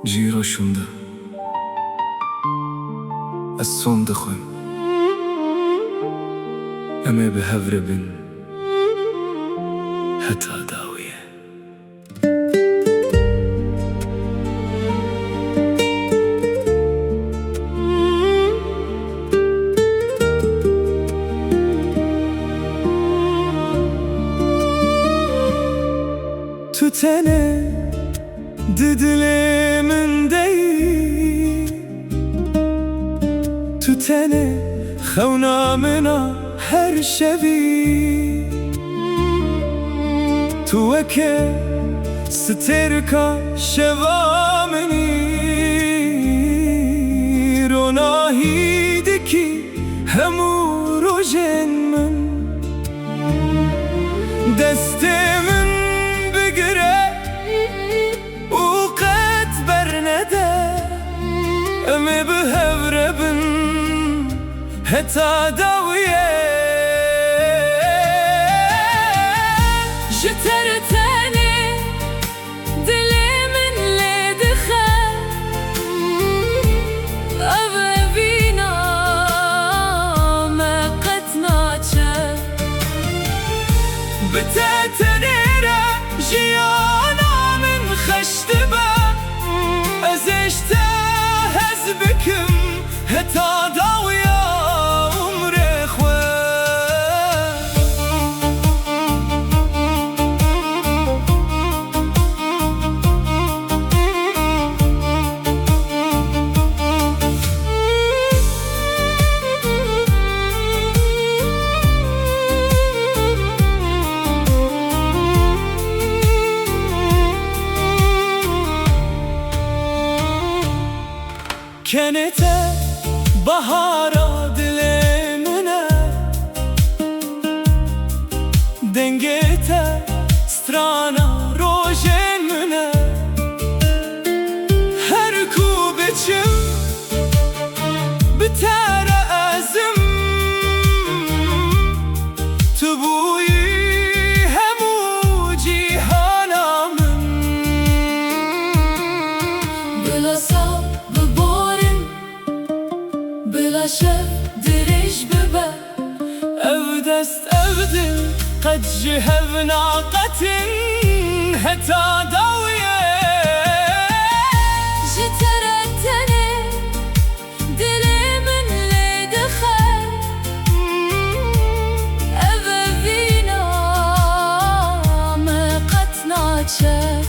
جیرا شونده از سون دخویم امه به هفره بن حتا داویه تو تنه دلمن دی تو تنه خونا منا هر شبی تو وکه سترکا شوا منی روناهی دکی همو روژن من دست من بگره وقت برنده امي بهفره بن حتا داویه جترتني دلي من لدخل أبينا ما قد ناتشل بتتنيرا جيانا من خشتبه ازشته هزبكم حتا داویه کنته بهارا دلمنه دنگته سترانا روژن منه هر کو بچم بتر ازم تو بویی همو جیهانا من بلا صعب بلا شف دريج ببا او دست او دل قد جهب ناقة حتى داوية جترتني دلي من لدخل أبا فينا ما قد ناتشل